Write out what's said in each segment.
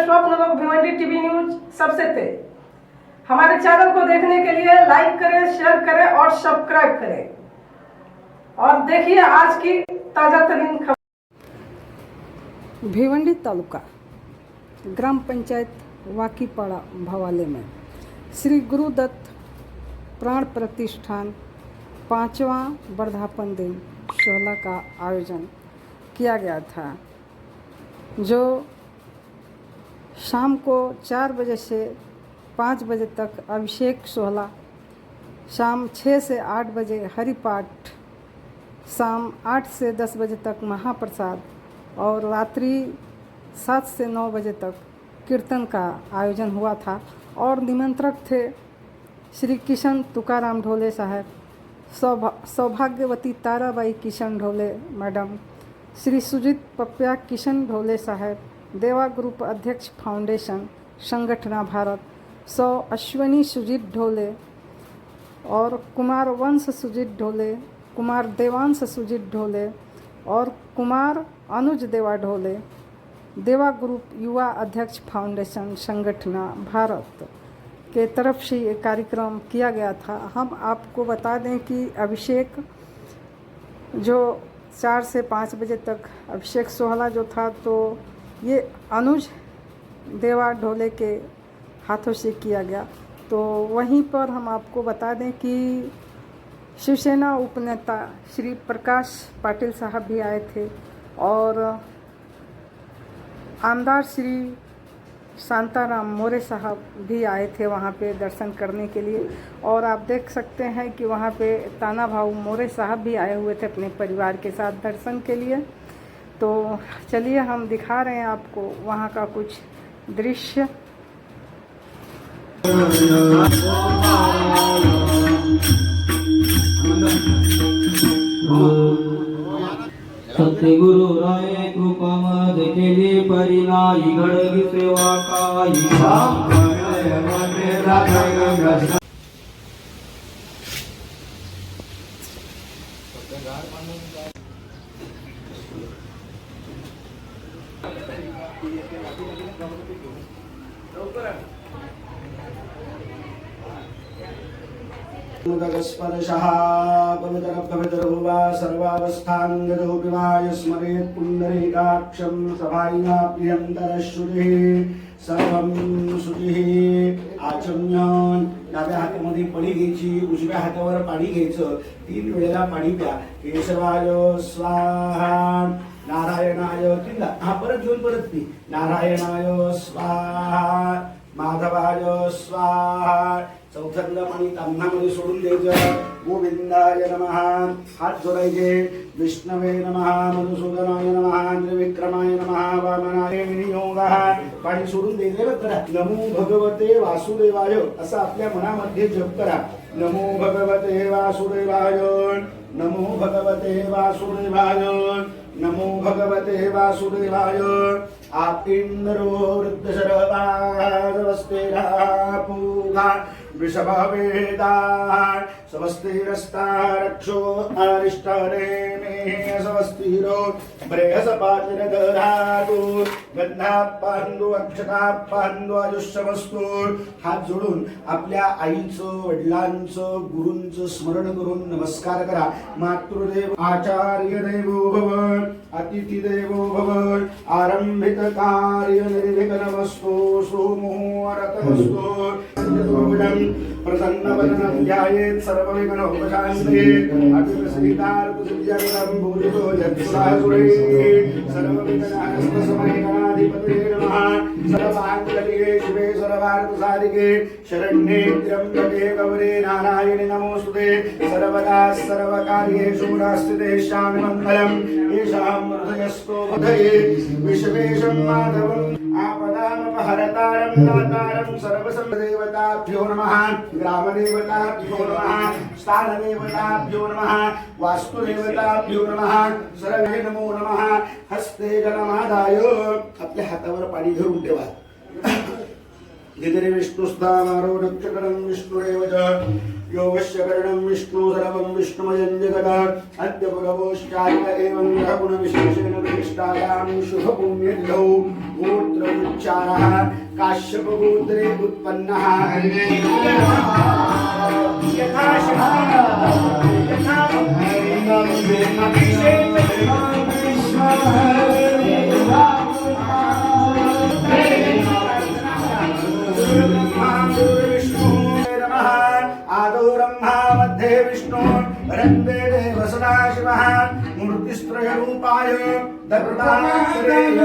स्वप्न लोक Bhiwandi TV news सबसे तेज। हमारे चैनल को देखने के लिए लाइक करें, शेयर करें और सब्सक्राइब करें और देखिए आज की ताजा तरीन खबर। भिवंडी तालुका ग्राम पंचायत वाकीपाड़ा भवाले में श्री गुरुदत्त प्राण प्रतिष्ठान 5वां वर्धापन दिन 16 का आयोजन किया गया था, जो शाम को 4 बजे से 5 बजे तक अभिषेक 16, शाम 6 से 8 बजे हरिपाठ, शाम 8 से 10 बजे तक महाप्रसाद और रात्रि 7 से 9 बजे तक कीर्तन का आयोजन हुआ था। और निमंत्रक थे श्री किशन तुकाराम ढोले साहब, सौभाग्यवती ताराबाई किशन ढोले मैडम, श्री सुजीत पप्या किशन ढोले साहब, देवा ग्रुप अध्यक्ष फाउंडेशन संगठना भारत, सौ अश्वनी सुजीत ढोले और कुमार वंश सुजीत ढोले, कुमार देवांश सुजीत ढोले और कुमार अनुज देवा ढोले, देवा ग्रुप युवा अध्यक्ष फाउंडेशन संगठना भारत के तरफ से ये कार्यक्रम किया गया था। हम आपको बता दें कि अभिषेक जो 4 से 5 बजे तक अभिषेक 16 जो था, तो ये अनुज देवा ढोले के हाथों से किया गया। तो वहीं पर हम आपको बता दें कि शिवसेना उपनेता श्री प्रकाश पाटिल साहब भी आए थे और आमदार श्री शांताराम मोरे साहब भी आए थे वहाँ पे दर्शन करने के लिए। और आप देख सकते हैं कि वहाँ पे ताना भाऊ मोरे साहब भी आए हुए थे अपने परिवार के साथ दर्शन के लिए। तो चलिए हम दिखा रहे हैं आपको वहाँ का कुछ दृश्य। सत्यगुरु राय कृपा मद केली परिणाई घडगी सेवा काही स्पर्शः पवित्रभूवा सर्वावस्थांगतो विवाय स्मरेत् पुंडरीकाक्षं सभायिना प्रियंतरश्रुतिः सर्वं श्रुतिः। आचम्य डाव्या हातामध्ये पडी घ्यायची, उजव्या हातावर पाणी घ्यायचं, 3 वेळेला पाणी प्या। केशवाय स्वाहा, नारायणाय 3दा, हा परत घेऊन परत पी। नारायणाय स्वाहा, माधवाय स्वाहा, चौथ्यांदा पाणी ताम्हामध्ये सोडून द्यायचं। गोविंदाय नमः, हात जोडायचे। विष्णवे नमः, मधुसूदनाय नमः, त्रिविक्रमाय नमः, वामनाय विनियोगः, पाणी सोडून द्यायचे बघा। नमो भगवते वासुदेवाय असं आपल्या मनामध्ये जप करा। नमो भगवते वासुदेवाय, नमो भगवते वासुदेवाय, नमो भगवते वासुदेवाय। आप इंद्रो वृद्धशरवास्तेरा पूगा वृषभवेदा समस्तिरस्ता रक्षो अरिष्टरे मे समस्तिरो बृहस्पतिर्दधातु गंधापांदु अक्षतापांदु आयुष्यमस्तु। हात जोडून आपल्या आईचं, वडिलांचं, गुरूंचं स्मरण करून नमस्कार करा। मातृदेव आचार्य देवो भव, अतिथि देवो भव, आरंभिक कार्य निर्विघ्नमस्तु, सुमुहूर्तमस्तु। प्रसन्नवदनं ध्यायेत् सर्वविघ्नोपशान्ते। अतिप्रसीदार्तसिद्ध्यर्थं भूरितो यत्सुरासुरैः सर्वविघ्नहस्तसमयगणाधिपतये नमः। सर्वाङ्गलिके शिवे सर्वार्थसाधिके शरण्ये त्र्यम्बके गौरी नारायणि नमोऽस्तुते। सर्वदा सर्वकार्येषु नास्तिते श्यामि मङ्गलम्। येषां हृदयस्थो हृदये विश्वेशं माधवम् आपदामपहरतारं दातारं सर्वसंदेवताभ्यो नमः। ग्रामदेवताभ्यो नमः, स्थानदेवताभ्यो नमः, वास्तुदेवताभ्यो नमः, सर्वे नमो नमः। हस्ते जलमादाय आपल्या हातावर पाणी धरून ठेवा। गिरिरे विष्णुस्तामारो नक्षत्रं विष्णुरेव च यो वश्यकरणं विष्णु सर्वं विष्णुमयं जगत् अद्य भगवोश्चार्य एवं ग्रहगुणविशेषेण प्रतिष्ठायां शुभपुण्यतिथौ गोत्रोच्चारः काश्यपगोत्रे उत्पन्नः आदौ ब्रह्मा मध्ये विष्णु रन्वे देव सदाशिवः मूर्तिस्त्रयरूपाय दत्तात्रेय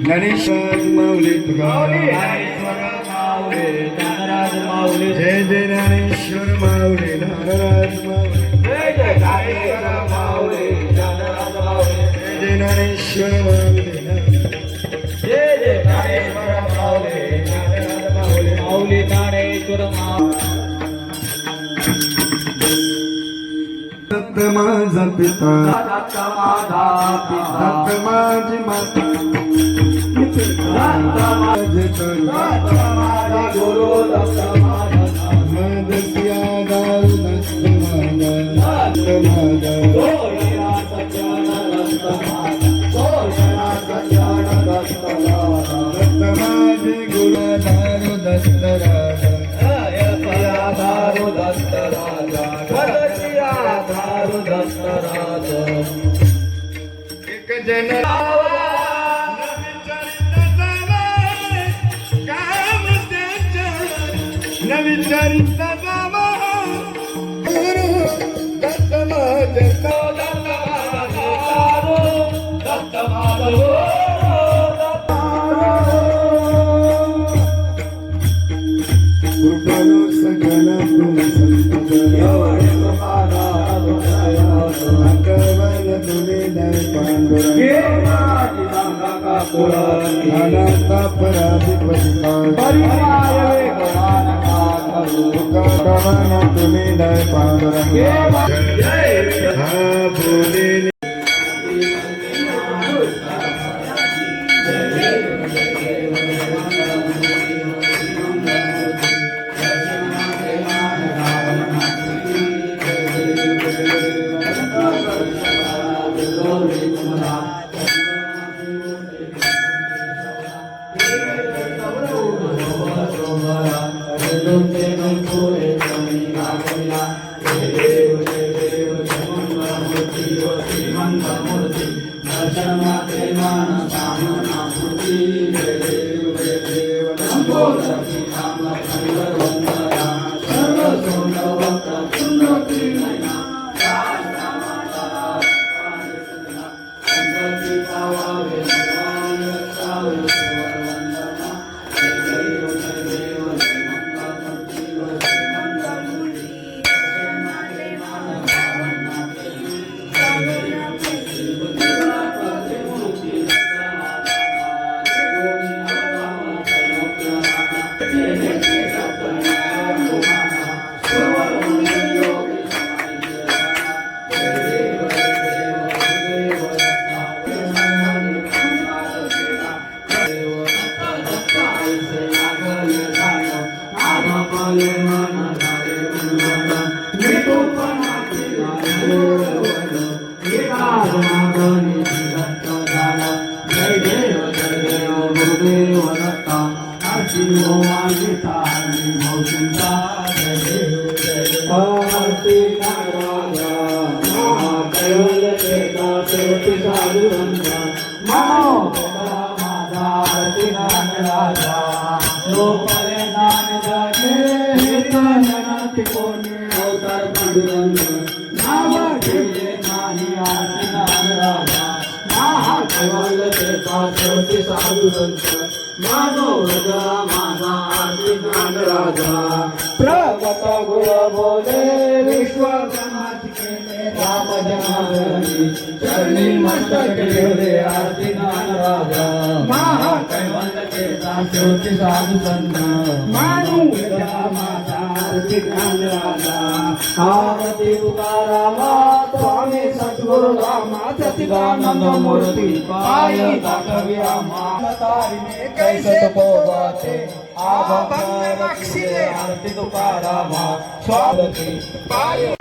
गणेशराज माऊली जय जय ज्ञानेश्वर माऊली नाराज माऊली ज्ञानेश्वर माऊली जय जय ज्ञानेश्वर माऊली माऊली ज्ञानेश्वर दत्त माझा पिता दत्त माझा पिता दत्त माझी माता माझे माझा गुरु दत्त माझा मदसिया दारू दत्त माझा दत्त माझा सोयरा सज्जन दत्त माझा सोयरा सज्जन दत्त माझा दत्त माझे गुरु दारू दत्त राजा दारू दत्त राजा गदसिया दारू दत्त राजा एक जन न विचारित जावा गुरु दत्त माझे दत्त माझा कृपालो सगळ तुम संत कवन तुले दर पांडुरंग अनंता पराधि कवन तुले दर पांडुरंग हा भोले प्रगत गुण बोले विश्वकर्मा राम जनार्दनी चरणी मस्तक ठेवले आरती नाराजा महाकैवल्य के ज्योति साधु संत मानू माझा आरती नाराजा आरती तुकारामा स्वामी सद्गुरु रामा सच्चिदानंद मूर्ति पाय दाखविया मातारिने कैसे तपोगाते आरती तुकारामा स्वागती पाय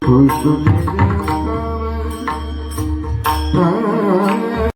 खुश मेरे